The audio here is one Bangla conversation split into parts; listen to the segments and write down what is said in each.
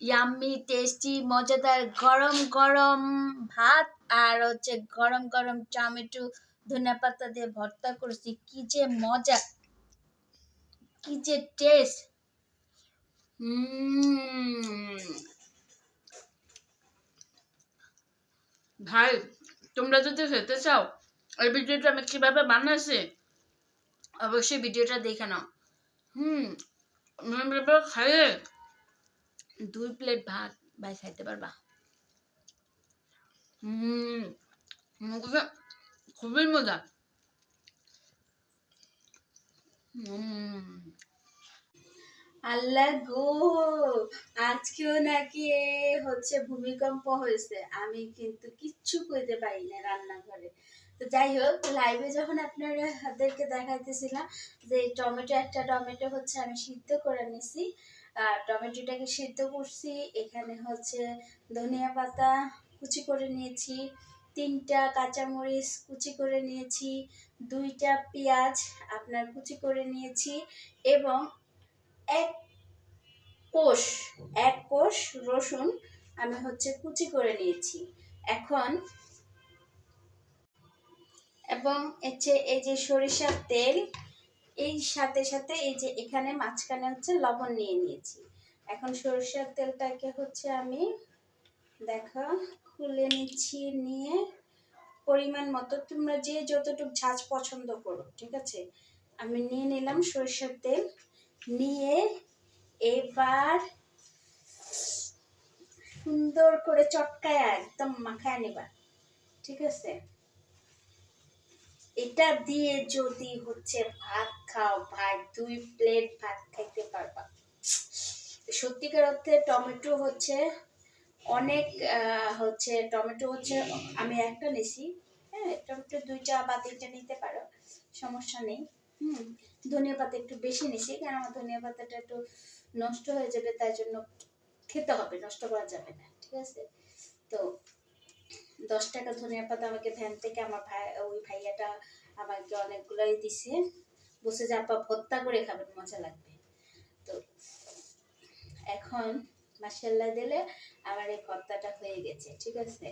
ইয়াম্মি টেস্টি মজাদার গরম গরম ভাত আর হচ্ছে গরম গরম টমেটো ধনেপাতা দিয়ে ভর্তা করছি, কি যে মজা, কি যে টেস্ট। ভাই, তোমরা যদি খেতে চাও এই ভিডিওটা আমি কিভাবে বানাইছি অবশ্যই ভিডিওটা দেখে নাও। খাইয়ে 2 প্লেট ভাত ভাই খাইতে পারবা। খুবই মজা। আল্লাহ গো, আজকেও নাকি হচ্ছে ভূমিকম্প হয়েছে, আমি কিন্তু কিচ্ছু করতে পারি না রান্নাঘরে। তো যাই হোক, লাইভে যখন আপনাদেরকে দেখাইতেছিলাম যে একটা টমেটো হচ্ছে আমি সিদ্ধ করে নিছি, আর টমেটোটাকে সিদ্ধ করছি, এখানে হচ্ছে ধনিয়া পাতা কুচি করে নিয়েছি, 3টা কাঁচামরিচ কুচি করে নিয়েছি, 2টা পেঁয়াজ আপনার কুচি করে নিয়েছি, এবং এক কোষ রসুন আমি হচ্ছে কুচি করে নিয়েছি। এখন এবং এই যে সরিষার তেল, এই সাথে সাথে এই যে এখানে মাঝখানে হচ্ছে লবণ নিয়ে নিয়েছি। এখন সরিষার তেলটাকে হচ্ছে আমি দেখো খুলে নিচ্ছি, নিয়ে পরিমাণ মতো তোমরা যে যতটুকু ঝাঁজ পছন্দ করো, ঠিক আছে, আমি নিয়ে নিলাম সরিষার তেল। নিয়ে এবার সুন্দর করে চটকায় একদম মাখায় নেবা, ঠিক আছে। এটা দিয়ে যদি হচ্ছে ভাত খাও ভাই, 2 প্লেট ভাত খাইতে পারবা। সত্যিকার অর্থে টমেটো হচ্ছে অনেক টমেটো হচ্ছে আমি একটা নিছি, হ্যাঁ, টমেটো 2টা বা 3টা নিতে পারো, সমস্যা নেই। ধনিয়া পাতা একটু বেশি নিছি, কারণ আমার ধনিয়া পাতাটা একটু নষ্ট হয়ে যাবে, তাই জন্য খেতে হবে, নষ্ট করা যাবে না, ঠিক আছে। তো 10 টাকা ধনিয়া পাতা আমাকে ভ্যান থেকে আমার ওই ভাইয়াটা আমাকে অনেকগুলাই দিছে, বসে যে আপা ভর্তা করে খাবেন, মজা লাগবে। তো এখন মাশাআল্লাহ দিলে আমার এই ভর্তাটা হয়ে গেছে, ঠিক আছে।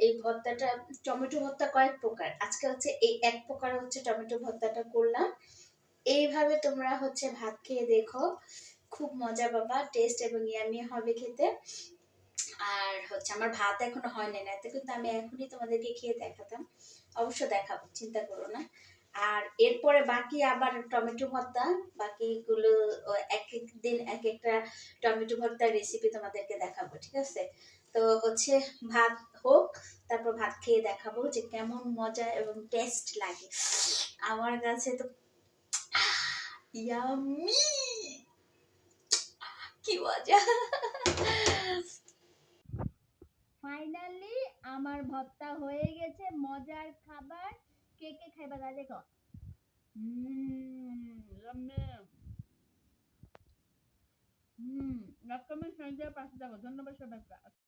এই ভর্তাটা টমেটো ভর্তা কয়েক প্রকার, আজকে হচ্ছে এই এক প্রকার হচ্ছে টমেটো ভর্তাটা করলাম। এইভাবে তোমরা হচ্ছে ভাত খেয়ে দেখো, খুব মজা পাবা, টেস্ট এবং ইয়ামি হবে খেতে। আর হচ্ছে আমার ভাত এখনো হয় না, এতে কিন্তু আমি এখনই তোমাদেরকে খেয়ে দেখাতাম, অবশ্য দেখাবো, চিন্তা করো না। আর এরপরে বাকি আবার টমেটো ভর্তা, বাকিগুলো এক এক দিন এক একটা টমেটো ভর্তার রেসিপি তোমাদেরকে দেখাবো, ঠিক আছে। তো হচ্ছে ভাত হোক, তারপর ভাত খেয়ে দেখাবো যে কেমন মজা এবং টেস্ট লাগে। আমার কাছে তো ইয়াম্মি, কি মজা। ফাইনালি আমার ভর্তা হয়ে গেছে, মজার খাবার। কে কে খাইবা তা দেখো। ধন্যবাদ সবাইকে।